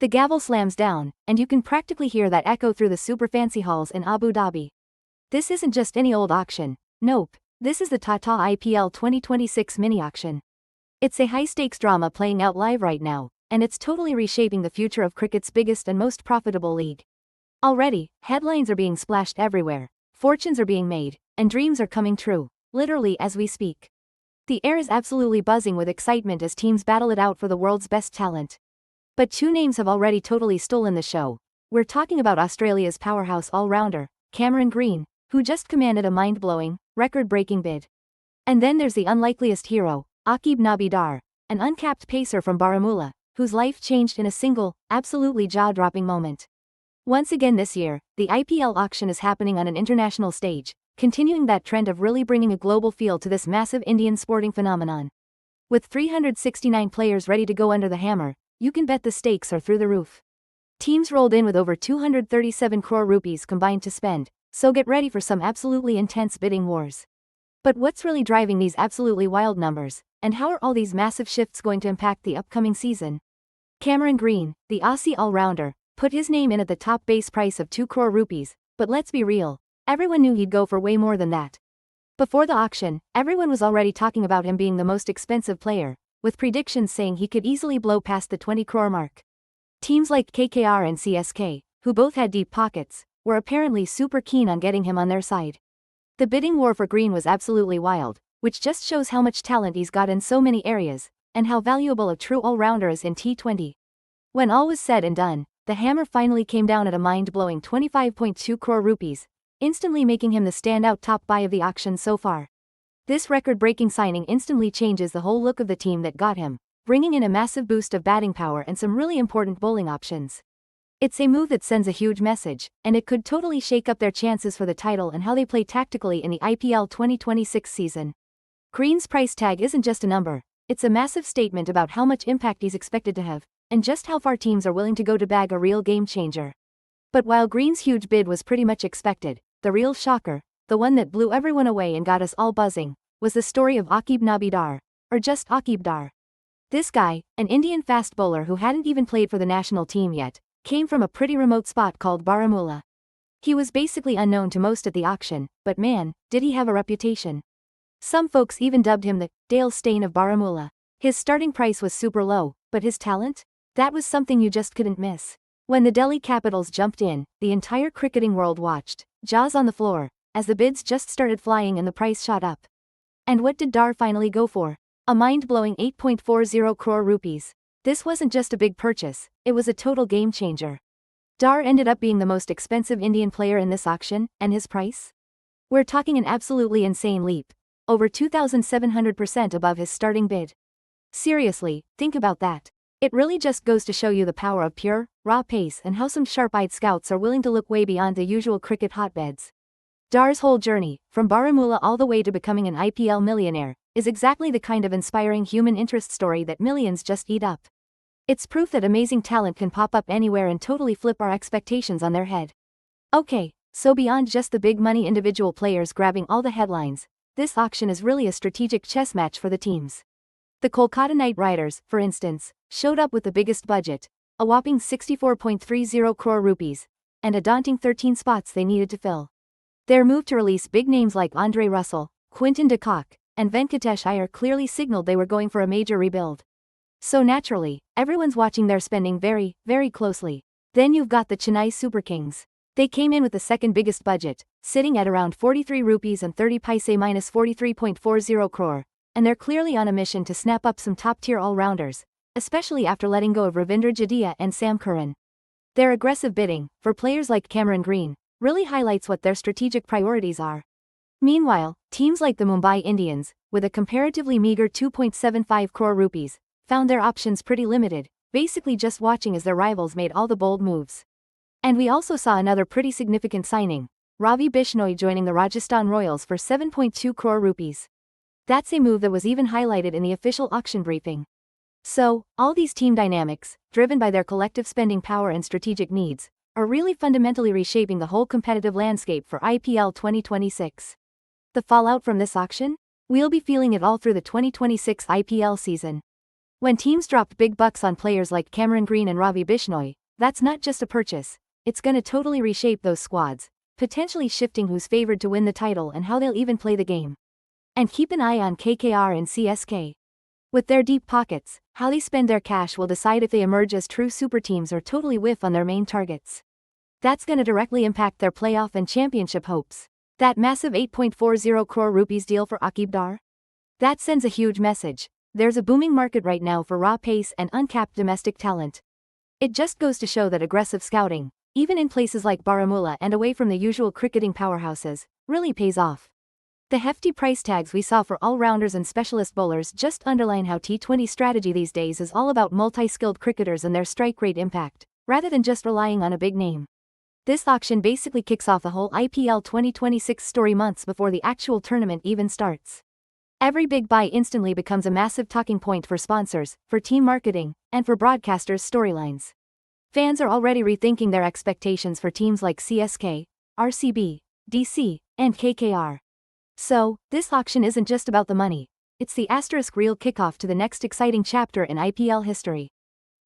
The gavel slams down, and you can practically hear that echo through the super fancy halls in Abu Dhabi. This isn't just any old auction. Nope, this is the TATA IPL 2026 mini auction. It's a high-stakes drama playing out live right now, and it's totally reshaping the future of cricket's biggest and most profitable league. Already, headlines are being splashed everywhere, fortunes are being made, and dreams are coming true, literally as we speak. The air is absolutely buzzing with excitement as teams battle it out for the world's best talent. But two names have already totally stolen the show. We're talking about Australia's powerhouse all-rounder, Cameron Green, who just commanded a mind-blowing, record-breaking bid. And then there's the unlikeliest hero, Auqib Nabi Dar, an uncapped pacer from Baramulla, whose life changed in a single, absolutely jaw-dropping moment. Once again this year, the IPL auction is happening on an international stage, continuing that trend of really bringing a global feel to this massive Indian sporting phenomenon. With 369 players ready to go under the hammer, you can bet the stakes are through the roof. Teams rolled in with over 237 crore rupees combined to spend, so get ready for some absolutely intense bidding wars. But what's really driving these absolutely wild numbers, and how are all these massive shifts going to impact the upcoming season? Cameron Green, the Aussie all-rounder, put his name in at the top base price of 2 crore rupees, but let's be real, everyone knew he'd go for way more than that. Before the auction, everyone was already talking about him being the most expensive player, with predictions saying he could easily blow past the 20 crore mark. Teams like KKR and CSK, who both had deep pockets, were apparently super keen on getting him on their side. The bidding war for Green was absolutely wild, which just shows how much talent he's got in so many areas, and how valuable a true all-rounder is in T20. When all was said and done, the hammer finally came down at a mind-blowing 25.2 crore rupees, instantly making him the standout top buy of the auction so far. This record-breaking signing instantly changes the whole look of the team that got him, bringing in a massive boost of batting power and some really important bowling options. It's a move that sends a huge message, and it could totally shake up their chances for the title and how they play tactically in the IPL 2026 season. Green's price tag isn't just a number, it's a massive statement about how much impact he's expected to have, and just how far teams are willing to go to bag a real game changer. But while Green's huge bid was pretty much expected, the real shocker, the one that blew everyone away and got us all buzzing, was the story of Auqib Nabi Dar, or just Auqib Dar. This guy, an Indian fast bowler who hadn't even played for the national team yet, came from a pretty remote spot called Baramulla. He was basically unknown to most at the auction, but man, did he have a reputation. Some folks even dubbed him the Steyn of Baramulla. His starting price was super low, but his talent? That was something you just couldn't miss. When the Delhi Capitals jumped in, the entire cricketing world watched, jaws on the floor, as the bids just started flying and the price shot up. And what did Dar finally go for? A mind-blowing 8.40 crore rupees. This wasn't just a big purchase, it was a total game changer. Dar ended up being the most expensive Indian player in this auction, and his price? We're talking an absolutely insane leap. Over 2,700% above his starting bid. Seriously, think about that. It really just goes to show you the power of pure, raw pace and how some sharp-eyed scouts are willing to look way beyond the usual cricket hotbeds. Dar's whole journey, from Baramulla all the way to becoming an IPL millionaire, is exactly the kind of inspiring human interest story that millions just eat up. It's proof that amazing talent can pop up anywhere and totally flip our expectations on their head. Okay, so beyond just the big money individual players grabbing all the headlines, this auction is really a strategic chess match for the teams. The Kolkata Knight Riders, for instance, showed up with the biggest budget, a whopping 64.30 crore rupees, and a daunting 13 spots they needed to fill. Their move to release big names like Andre Russell, Quinton de Kock, and Venkatesh Iyer clearly signaled they were going for a major rebuild. So naturally, everyone's watching their spending very, very closely. Then you've got the Chennai Super Kings. They came in with the second biggest budget, sitting at around 43 rupees and 30 paise minus 43.40 crore, and they're clearly on a mission to snap up some top-tier all-rounders, especially after letting go of Ravindra Jadeja and Sam Curran. Their aggressive bidding, for players like Cameron Green, really highlights what their strategic priorities are. Meanwhile, teams like the Mumbai Indians, with a comparatively meager 2.75 crore rupees, found their options pretty limited, basically just watching as their rivals made all the bold moves. And we also saw another pretty significant signing, Ravi Bishnoi joining the Rajasthan Royals for 7.2 crore rupees. That's a move that was even highlighted in the official auction briefing. So, all these team dynamics, driven by their collective spending power and strategic needs, are really fundamentally reshaping the whole competitive landscape for IPL 2026. The fallout from this auction? We'll be feeling it all through the 2026 IPL season. When teams dropped big bucks on players like Cameron Green and Ravi Bishnoi, that's not just a purchase, it's gonna totally reshape those squads, potentially shifting who's favored to win the title and how they'll even play the game. And keep an eye on KKR and CSK. With their deep pockets, how they spend their cash will decide if they emerge as true super teams or totally whiff on their main targets. That's gonna directly impact their playoff and championship hopes. That massive 8.40 crore rupees deal for Auqib Dar? That sends a huge message. There's a booming market right now for raw pace and uncapped domestic talent. It just goes to show that aggressive scouting, even in places like Baramulla and away from the usual cricketing powerhouses, really pays off. The hefty price tags we saw for all-rounders and specialist bowlers just underline how T20 strategy these days is all about multi-skilled cricketers and their strike rate impact, rather than just relying on a big name. This auction basically kicks off the whole IPL 2026 story months before the actual tournament even starts. Every big buy instantly becomes a massive talking point for sponsors, for team marketing, and for broadcasters' storylines. Fans are already rethinking their expectations for teams like CSK, RCB, DC, and KKR. So, this auction isn't just about the money, it's the asterisk real kickoff to the next exciting chapter in IPL history.